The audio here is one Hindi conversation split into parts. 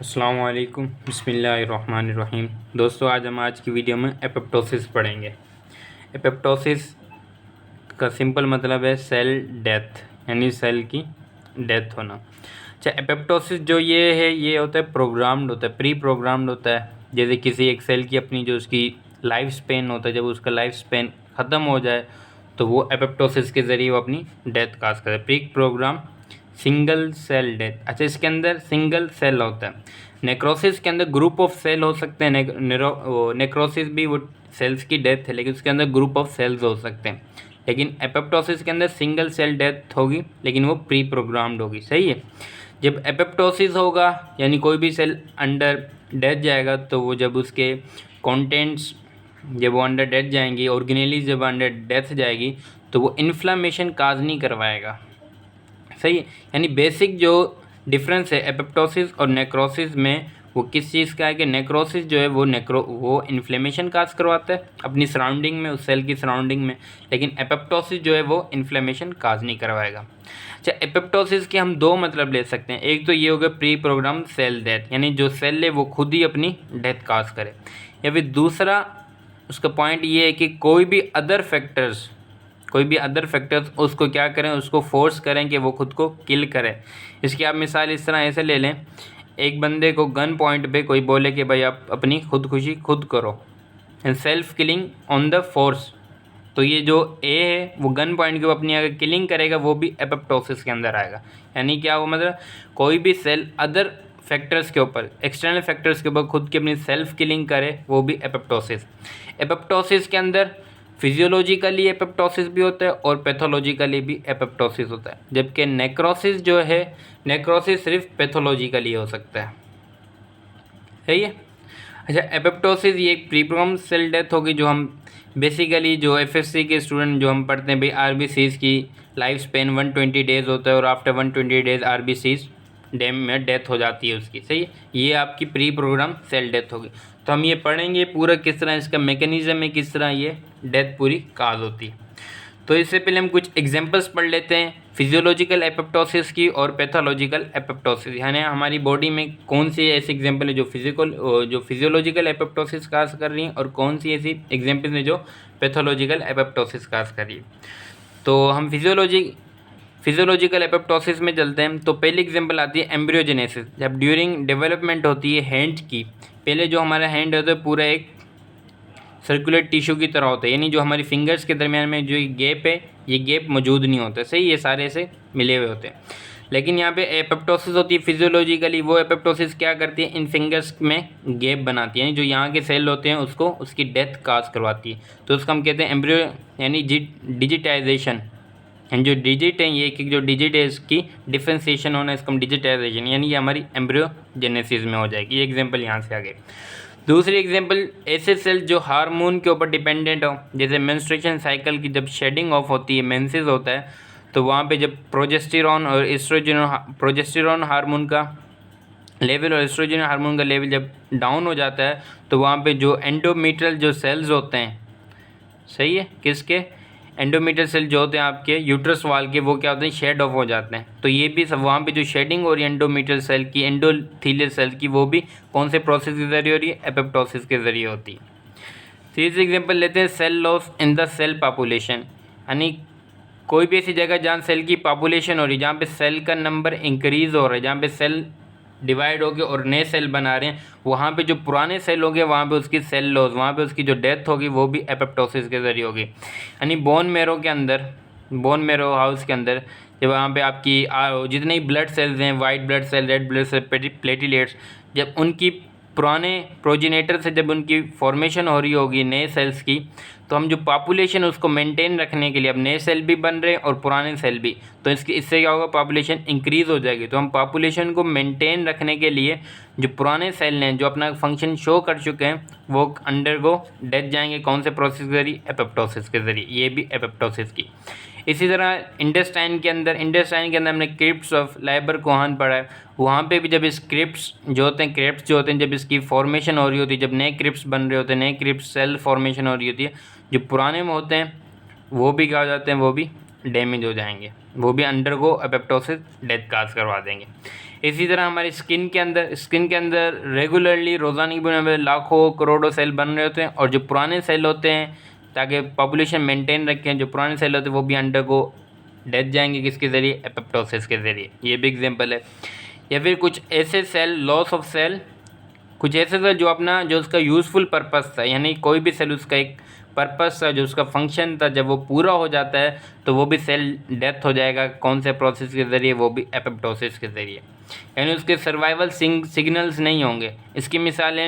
अस्सलाम वालेकुम बिस्मिल्लाहिर्रहमानिर्रहीम। दोस्तों, आज की वीडियो में एपोप्टोसिस पढ़ेंगे। एपोप्टोसिस का सिंपल मतलब है सेल डेथ, यानी सेल की डेथ होना। अच्छा, एपोप्टोसिस जो ये होता है प्रोग्राम्ड होता है, प्री प्रोग्राम्ड होता है। जैसे किसी एक सेल की अपनी जो उसकी लाइफ स्पेन होता है, जब उसका लाइफ स्पेन ख़त्म हो जाए तो वो एपोप्टोसिस के ज़रिए वो अपनी डेथ काज करता है। Pre program single cell death. अच्छा, इसके अंदर सिंगल सेल होता है। नेक्रोसिस के अंदर ग्रुप ऑफ सेल हो सकते हैं। नेक्रोसिस भी वो सेल्स की डेथ है, लेकिन उसके अंदर ग्रुप ऑफ सेल्स हो सकते हैं। लेकिन एपोप्टोसिस के अंदर सिंगल सेल डेथ होगी, लेकिन वो प्री प्रोग्राम्ड होगी। सही है। जब एपोप्टोसिस होगा यानी कोई भी सेल अंडर डेथ जाएगा, तो वो जब उसके कंटेंट्स जब वो अंडर डेथ जाएंगी, ऑर्गेनेली जब अंडर डेथ जाएगी, तो वो इन्फ्लामेशन काज नहीं करवाएगा। सही है। यानी बेसिक जो डिफरेंस है एपोप्टोसिस और नेक्रोसिस में, वो किस चीज़ का है कि नेक्रोसिस जो है वो इन्फ्लेमेशन काज करवाता है अपनी सराउंडिंग में, उस सेल की सराउंडिंग में। लेकिन एपोप्टोसिस जो है वो इन्फ्लेमेशन काज नहीं करवाएगा। अच्छा, एपोप्टोसिस के हम दो मतलब ले सकते हैं। एक तो ये हो गया प्री प्रोग्राम सेल डेथ, यानी जो सेल है वो खुद ही अपनी डेथ काज करे। या फिर दूसरा उसका पॉइंट ये है कि कोई भी अदर फैक्टर्स उसको क्या करें, उसको फोर्स करें कि वो खुद को किल करें। इसकी आप मिसाल इस तरह ऐसे ले लें, एक बंदे को गन पॉइंट पे कोई बोले कि भाई आप अपनी खुदकुशी खुद करो, and self killing on the force, तो ये जो ए है वो गन पॉइंट के ऊपर अपनी अगर किलिंग करेगा, वो भी एपोप्टोसिस के अंदर आएगा। यानी क्या वो मतलब कोई भी सेल अदर फैक्टर्स के ऊपर, एक्सटर्नल फैक्टर्स के ऊपर खुद की अपनी सेल्फ किलिंग करे, वो भी एपोप्टोसिस। एपोप्टोसिस के अंदर फिजियोलॉजिकली एपोप्टोसिस भी होता है और पैथोलॉजिकली भी एपोप्टोसिस होता है। जबकि नेक्रोसिस जो है, नेक्रोसिस सिर्फ पैथोलॉजिकली हो सकता है। सही है। अच्छा, एपोप्टोसिस ये एक प्रीप्रोग्राम सेल डेथ होगी, जो हम बेसिकली जो एफएससी के स्टूडेंट जो हम पढ़ते हैं भाई, आरबीसीज की लाइफ स्पेन 120 डेज होता है और आफ्टर 120 डेज आरबीसीज डैम में डेथ हो जाती है उसकी। सही है। ये आपकी प्री प्रोग्राम सेल डेथ होगी। तो हम ये पढ़ेंगे पूरा किस तरह इसका मैकेनिज्म है, किस तरह ये डेथ पूरी काज होती है। तो इससे पहले हम कुछ एग्जांपल्स पढ़ लेते हैं फिजियोलॉजिकल एपोप्टोसिस की और पैथोलॉजिकल एपोप्टोसिस। यानी हमारी बॉडी में कौन सी ऐसी एग्जांपल है जो फिजियोलॉजिकल एपोप्टोसिस काज कर रही है, और कौन सी ऐसी एग्जांपल है जो पैथोलॉजिकल एपोप्टोसिस काज कर रही है। तो हम फिजियोलॉजिकल एपोप्टोसिस में चलते हैं। तो पहली एग्जांपल आती है एम्ब्रियोजेनेसिस। जब ड्यूरिंग डेवलपमेंट होती है हैंड की, पहले जो हमारा हैंड होता है पूरा एक सर्कुलर टिश्यू की तरह होता है, यानी जो हमारी फिंगर्स के दरमियान में जो गैप है, ये गैप मौजूद नहीं होता। सही, ये सारे से मिले हुए होते हैं। लेकिन यहाँ पे एपोप्टोसिस होती है फिजियोलॉजिकली, वो एपोप्टोसिस क्या करती है, इन फिंगर्स में गैप बनाती है, यानी जो यहाँ के सेल होते हैं उसको उसकी डेथ काज करवाती है। तो उसको हम कहते हैं एम्ब्रियो, यानी डिजिटाइजेशन। एंड जो डिजिट है, ये कि जो डिजिट है इसकी डिफ्रेंसिएशन होना, इसको हम डिजिटाइजेशन, यानी ये हमारी एम्ब्रियोजेनेसिस में हो जाएगी। ये एग्जाम्पल यहाँ से आगे। दूसरी एग्जांपल ऐसे सेल जो हार्मोन के ऊपर डिपेंडेंट हो, जैसे मेंस्ट्रुएशन साइकिल की जब शेडिंग ऑफ होती है, मेंसेस होता है, तो वहाँ पे जब प्रोजेस्टेरॉन हार्मोन का लेवल और एस्ट्रोजन हार्मोन का लेवल जब डाउन हो जाता है, तो वहाँ पे जो एंडोमेट्रियल जो सेल्स होते हैं, सही है, किसके, एंडोमेट्रियल सेल जो होते हैं आपके यूट्रस वाल के, वो क्या होते हैं, शेड ऑफ हो जाते हैं। तो ये भी सब वहाँ पे जो शेडिंग हो रही है एंडोमेट्रियल सेल की, एंडोथीलियल सेल की, वो भी कौन से प्रोसेस के जरिए हो रही है, एपोप्टोसिस के जरिए होती है। तीसरी एग्जांपल लेते हैं cell loss in the cell population. यानी कोई भी ऐसी जगह जहाँ सेल की पॉपुलेशन हो रही है, जहाँ पे सेल का नंबर इंक्रीज़ हो रहा है, जहाँ पे सेल डिवाइड हो गए और नए सेल बना रहे हैं, वहाँ पे जो पुराने सेल हो गए वहाँ पे उसकी सेल लॉस, वहाँ पे उसकी जो डेथ होगी वो भी एपोप्टोसिस के ज़रिए होगी। यानी बोन मेरो हाउस के अंदर जब वहाँ पे आपकी जितने ही ब्लड सेल्स हैं, white blood cell, red blood cell, platelets, जब उनकी पुराने प्रोजिनेटर से जब उनकी फॉर्मेशन हो रही होगी नए सेल्स की, तो हम जो पॉपुलेशन उसको मेंटेन रखने के लिए, अब नए सेल भी बन रहे हैं और पुराने सेल भी, तो इससे क्या होगा, पॉपुलेशन इंक्रीज़ हो जाएगी। तो हम पॉपुलेशन को मेंटेन रखने के लिए जो पुराने सेल हैं जो अपना फंक्शन शो कर चुके हैं, वो अंडरगो डेथ जाएंगे, कौन से प्रोसेस के जरिए, एपोप्टोसिस के जरिए। ये भी एपोप्टोसिस की। इसी तरह इंटेस्टाइन के अंदर हमने क्रिप्स ऑफ लाइबर कोहान पढ़ा है। वहाँ पे भी जब इस क्रिप्स जो होते हैं, जब इसकी फॉर्मेशन हो रही होती है, जब नए क्रिप्स बन रहे होते हैं, नए क्रिप्स सेल फॉर्मेशन हो रही होती है, जो पुराने में होते हैं वो भी क्या हो जाते हैं, वो भी डैमेज हो जाएंगे, वो भी अंडरगो एपोप्टोसिस डेथ काज करवा देंगे। इसी तरह हमारी स्किन के अंदर रेगुलरली रोज़ाना की बुनियाद पर लाखों करोड़ों सेल बन रहे होते हैं, और जो पुराने सेल होते हैं ताकि पॉपुलेशन मेंटेन रखें, जो पुराने सेल होते हैं वो भी अंडरगो डेथ जाएंगे किसके ज़रिए, एपोप्टोसिस के ज़रिए। ये भी एग्जांपल है। या फिर कुछ ऐसे सेल, लॉस ऑफ सेल, कुछ ऐसे सेल जो उसका यूज़फुल पर्पस था, यानी कोई भी सेल उसका एक पर्पस था, जो उसका फंक्शन था, जब वो पूरा हो जाता है तो वो भी सेल डेथ हो जाएगा। कौन से प्रोसेस के ज़रिए, वो भी एपोप्टोसिस के ज़रिए, यानी उसके सर्वाइवल सिग्नल्स नहीं होंगे। इसकी मिसाल है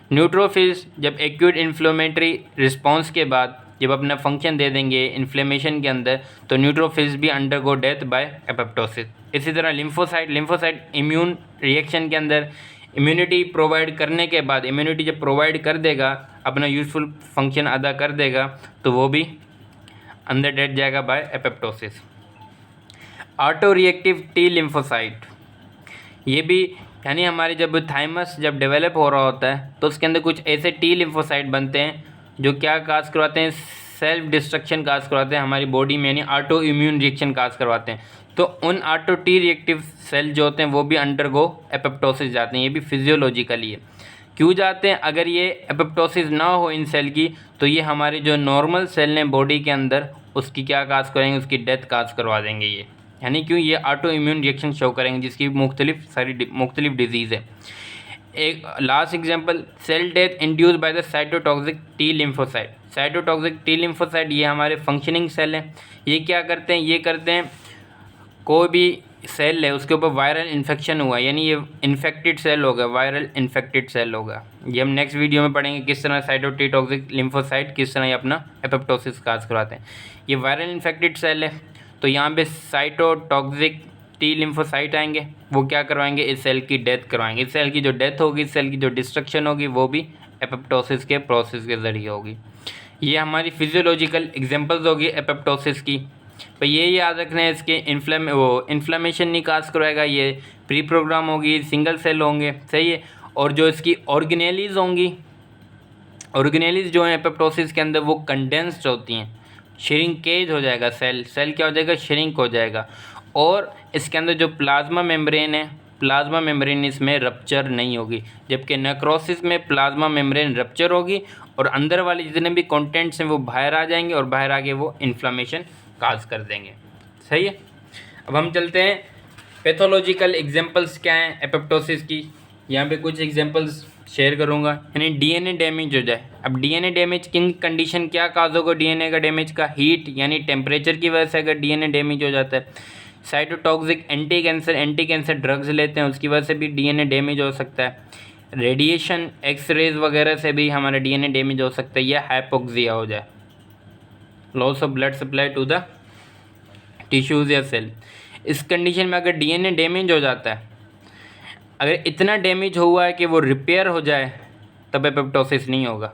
न्यूट्रोफिल्स जब एक्यूट इन्फ्लेमेटरी रिस्पॉन्स के बाद जब अपना फंक्शन दे देंगे इन्फ्लेमेशन के अंदर, तो न्यूट्रोफिल्स भी अंडरगो डेथ बाय एपोप्टोसिस। इसी तरह लिम्फोसाइट इम्यून रिएक्शन के अंदर इम्यूनिटी प्रोवाइड करने के बाद, इम्यूनिटी जब प्रोवाइड कर देगा, अपना यूजफुल फंक्शन अदा कर देगा, तो वो भी अंदर डेथ जाएगा by apoptosis. Auto reactive T lymphocyte, ये भी यानी हमारे जब थाइमस जब डेवलप हो रहा होता है तो उसके अंदर कुछ ऐसे टी लिम्फोसाइट बनते हैं जो क्या काज करवाते हैं, सेल्फ डिस्ट्रक्शन काज करवाते हैं हमारी बॉडी में, यानी ऑटो इम्यून रिएक्शन काज करवाते हैं। तो उन ऑटो टी रिएक्टिव सेल जो होते हैं वो भी अंडरगो एपोप्टोसिस जाते हैं। ये भी फिजियोलॉजिकली है। क्यों जाते हैं? अगर ये एपोप्टोसिस ना हो इन सेल की, तो ये हमारे जो नॉर्मल सेल हैं बॉडी के अंदर उसकी क्या काज करेंगे, उसकी डेथ काज करवा देंगे ये, यानी क्यों, ये ऑटो इम्यून रिएक्शन शो करेंगे जिसकी मुख्तलिफ डिजीज़ है। एक last example, cell death induced by the cytotoxic T lymphocyte. Cytotoxic T lymphocyte ये हमारे फंक्शनिंग सेल हैं। ये क्या करते हैं, ये करते हैं कोई भी सेल है उसके ऊपर वायरल इन्फेक्शन हुआ, यानी ये इन्फेक्टेड सेल होगा, वायरल इन्फेक्टेड सेल होगा। ये हम नेक्स्ट वीडियो में पढ़ेंगे किस तरह साइटोटॉक्सिक लिम्फोसाइट किस तरह ये अपना एपोप्टोसिस काज करवाते हैं। ये वायरल इन्फेक्टेड सेल है, तो यहाँ पे साइटोटॉक्सिक टी लिम्फोसाइट आएंगे, वो क्या करवाएंगे, इस सेल की डेथ करवाएंगे। इस सेल की जो डेथ होगी, इस सेल की जो डिस्ट्रक्शन होगी, वो भी एपोप्टोसिस के प्रोसेस के ज़रिए होगी। ये हमारी फिजियोलॉजिकल एग्जांपल्स होगी एपोप्टोसिस की। पर ये याद रखना है, इसके इन्फ्लेमेशन नहीं काज करवाएगा, ये प्री प्रोग्राम होगी, सिंगल सेल होंगे, सही है। और जो इसकी ऑर्गेनेलीज होंगी, ऑर्गेनेलीज जो हैं एपोप्टोसिस के अंदर वो कंडेंस्ड होती हैं, श्रिंकेज हो जाएगा, सेल क्या हो जाएगा, श्रिंक हो जाएगा। और इसके अंदर जो प्लाज्मा मेम्ब्रेन है, प्लाज्मा मेम्ब्रेन इसमें रप्चर नहीं होगी, जबकि नेक्रोसिस में प्लाज्मा मेम्ब्रेन रप्चर होगी और अंदर वाले जितने भी कंटेंट्स हैं वो बाहर आ जाएंगे और बाहर आके वो इन्फ्लामेशन काज कर देंगे, सही है। अब हम चलते हैं पैथोलॉजिकल एग्जांपल्स क्या हैं एपोप्टोसिस की। यहाँ पे कुछ एग्जांपल्स शेयर करूँगा, यानी डीएनए डैमेज हो जाए। अब डीएनए डैमेज किन कंडीशन क्या काज होगा, डीएनए का डैमेज का, हीट यानी टेम्परेचर की वजह से अगर डीएनए डैमेज हो जाता है। साइटोटॉक्सिक एंटी कैंसर ड्रग्स लेते हैं, उसकी वजह से भी डीएनए डैमेज हो सकता है। रेडिएशन, एक्सरेज वगैरह से भी हमारा डीएनए डैमेज हो सकता है, या हाइपोक्सिया हो जाए, loss of blood supply to the tissues या सेल। इस कंडीशन में अगर डीएनए डैमेज हो जाता है, अगर इतना डैमेज हुआ है कि वो रिपेयर हो जाए, तब एपोप्टोसिस नहीं होगा।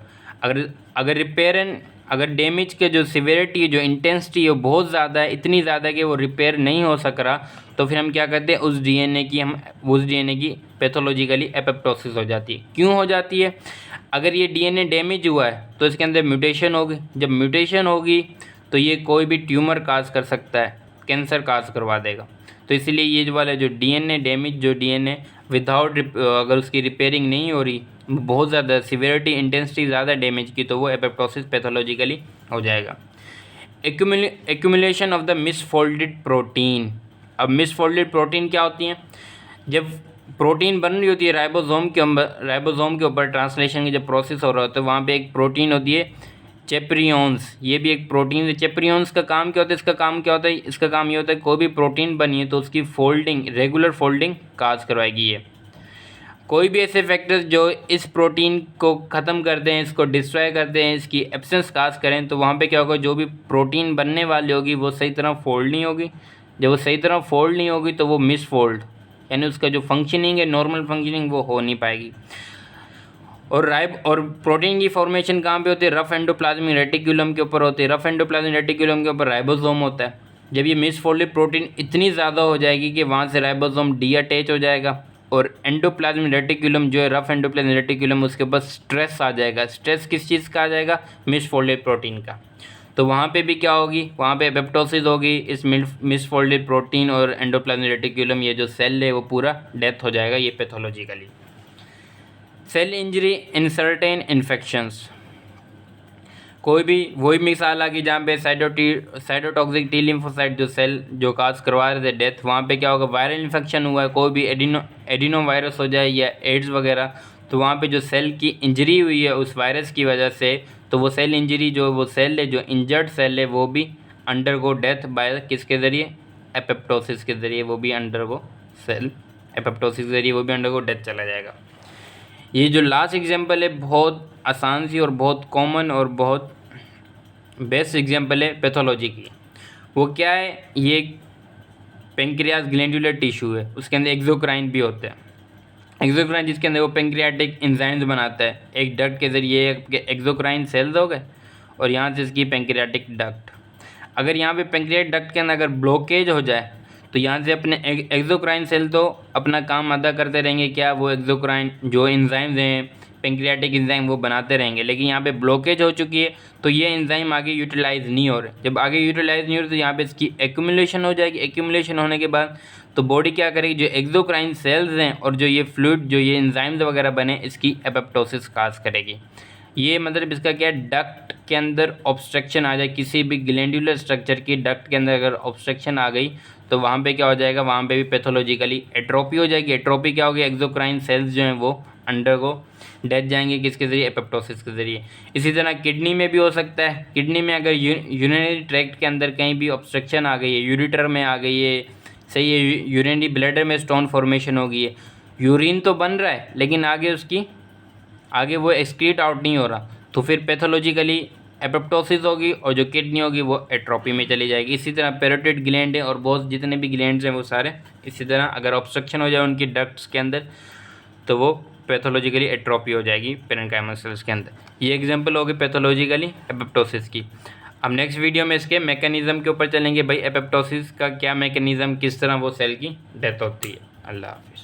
अगर डैमेज के जो सिवियरिटी, जो इंटेंसिटी है वो बहुत ज़्यादा है, इतनी ज़्यादा कि वो रिपेयर नहीं हो सक रहा, तो फिर हम क्या करते हैं, उस डीएनए की पैथोलॉजिकली एपोप्टोसिस हो जाती है। क्यों हो जाती है? अगर ये डीएनए डैमेज हुआ है तो इसके अंदर म्यूटेशन होगी, जब म्यूटेशन होगी तो ये कोई भी ट्यूमर काज कर सकता है, कैंसर काज करवा देगा। तो इसीलिए ये जो वाला जो डीएनए डैमेज, जो डीएनए विदाउट अगर उसकी रिपेयरिंग नहीं हो रही, बहुत ज़्यादा सिवियरिटी, इंटेंसिटी ज़्यादा डैमेज की, तो वो एपोप्टोसिस पैथोलॉजिकली हो जाएगा। Accumulation of the misfolded protein. अब मिसफोल्डेड प्रोटीन क्या होती हैं? जब प्रोटीन बन रही होती है राइबोसोम के ऊपर ट्रांसलेशन की जब प्रोसेस हो रहा होता है, वहाँ पे एक प्रोटीन होती है चेप्रियंस, ये भी एक प्रोटीन है। चेप्रियंस का काम क्या होता है? इसका काम क्या होता है? इसका काम ये होता है कोई भी प्रोटीन बनी है तो उसकी फोल्डिंग, रेगुलर फोल्डिंग काज करवाएगी ये। कोई भी ऐसे फैक्टर्स जो इस प्रोटीन को ख़त्म कर दें, इसको डिस्ट्रॉय कर दें, इसकी एब्सेंस काज करें, तो वहाँ पे क्या होगा, जो भी प्रोटीन बनने वाली होगी वो सही तरह फोल्ड नहीं होगी। जब वो सही तरह फोल्ड नहीं होगी तो वो मिसफोल्ड, यानी उसका जो फंक्शनिंग है, नॉर्मल फंक्शनिंग, वो हो नहीं पाएगी। और प्रोटीन की फॉर्मेशन कहाँ पे होती है? रफ एंडोप्लाज्मिक रेटिकुलम के ऊपर होती है। रफ एंडोप्लाज्मिक रेटिकुलम के ऊपर राइबोसोम होता है। जब ये मिसफोल्डेड प्रोटीन इतनी ज़्यादा हो जाएगी कि वहाँ से राइबोसोम डीअटैच हो जाएगा, और एंडोप्लाज्मिक रेटिकुलम जो है, रफ एंडोप्लाज्मिक रेटिकुलम, उसके ऊपर स्ट्रेस आ जाएगा। स्ट्रेस किस चीज़ का आ जाएगा? मिसफोल्डेड प्रोटीन का। तो वहाँ पे भी क्या होगी, वहाँ पे एपोप्टोसिस होगी, इस मिसफोल्डेड प्रोटीन और एंडोप्लाज्मिक रेटिकुलम ये जो सेल है वो पूरा डेथ हो जाएगा, ये pathologically. Cell injury in certain infections, कोई भी वही मिसाल आ गई जहाँ पे साइटोटॉक्सिक टी लिम्फोसाइट जो सेल जो काज करवा रहे थे डेथ, वहाँ पे क्या होगा, वायरल इन्फेक्शन हुआ है, कोई भी एडिनो वायरस हो जाए या एड्स वगैरह, तो वहाँ पे जो सेल की इंजरी हुई है उस वायरस की वजह से, तो वो सेल इंजरी जो वो सेल है जो इंजर्ड सेल है वो भी अंडरगो डेथ बाय किसके ज़रिए, एपोप्टोसिस के ज़रिए, वो भी अंडरगो सेल एपोप्टोसिस के ज़रिए वो भी अंडरगो डेथ चला जाएगा। ये जो लास्ट एग्जांपल है बहुत आसान सी और बहुत कॉमन और बहुत बेस्ट एग्जांपल है पैथोलॉजी की। वो क्या है, ये पेंक्रियास ग्लैंडुलर टिश्यू है, उसके अंदर एक्सोक्राइन भी होता है। एक्सोक्राइन जिसके अंदर वो पेंक्रियाटिक एंजाइम्स बनाता है, एक डक्ट के ज़रिए एक्सोक्राइन सेल्स हो गए और यहाँ से इसकी पेंक्रियाटिक डक्ट। अगर यहाँ पे पेंक्रियाटिक डक्ट के अंदर अगर ब्लॉकेज हो जाए तो यहाँ से अपने एक्सोक्राइन सेल तो अपना काम अदा करते रहेंगे, क्या वो एक्सोक्राइन जो एंजाइम्स हैं पेंक्रियाटिक एंजाइम वो बनाते रहेंगे, लेकिन यहाँ पे ब्लॉकेज हो चुकी है तो ये एंजाइम आगे यूटिलाइज नहीं हो रहे। जब आगे यूटिलाइज नहीं हो रहे तो यहाँ पे इसकी एक्यूमुलेशन हो जाएगी। एक्यूमुलेशन होने के बाद तो बॉडी क्या करेगी, जो एक्सोक्राइन सेल्स हैं और जो ये फ्लूइड जो ये एंजाइम्स वगैरह बने इसकी एपोप्टोसिस काज करेगी। ये मतलब इसका क्या है, डक्ट के अंदर ऑब्स्ट्रक्शन आ जाए, किसी भी ग्लैंडुलर स्ट्रक्चर की डक्ट के अंदर अगर ऑब्स्ट्रक्शन आ गई तो वहाँ पे क्या हो जाएगा, वहाँ पे भी पैथोलॉजिकली एट्रोपी हो जाएगी। एट्रोपी क्या होगी, एक्सोक्राइन सेल्स जो हैं वो अंडर को डेथ जाएंगे, किसके ज़रिए, एपोप्टोसिस के ज़रिए। इसी तरह किडनी में भी हो सकता है। किडनी में अगर यूरिनरी ट्रैक्ट के अंदर कहीं भी ऑब्स्ट्रक्शन आ गई है, यूरिटर में आ गई है, सही है, यूरिनरी ब्लैडर में स्टोन फॉर्मेशन हो गई है, यूरिन तो बन रहा है लेकिन आगे वो एक्सक्रीट आउट नहीं हो रहा, तो फिर पैथोलॉजिकली एपोप्टोसिस होगी और जो किडनी होगी वो एट्रोपी में चली जाएगी। इसी तरह पैरोटिड ग्लैंड है और बहुत जितने भी ग्लैंड्स हैं वो सारे इसी तरह अगर ऑब्स्ट्रक्शन हो जाए उनकी डक्ट्स के अंदर तो वो पैथोलॉजिकली एट्रोपी हो जाएगी पेरेन्काइमल सेल्स के अंदर। ये एग्जांपल होगी पैथोलॉजिकली एपोप्टोसिस की। अब नेक्स्ट वीडियो में इसके मैकेनिज़्म के ऊपर चलेंगे, भाई एपोप्टोसिस का क्या मैकेनिज़्म, किस तरह वो सेल की डेथ होती है। अल्लाह हाफिज़।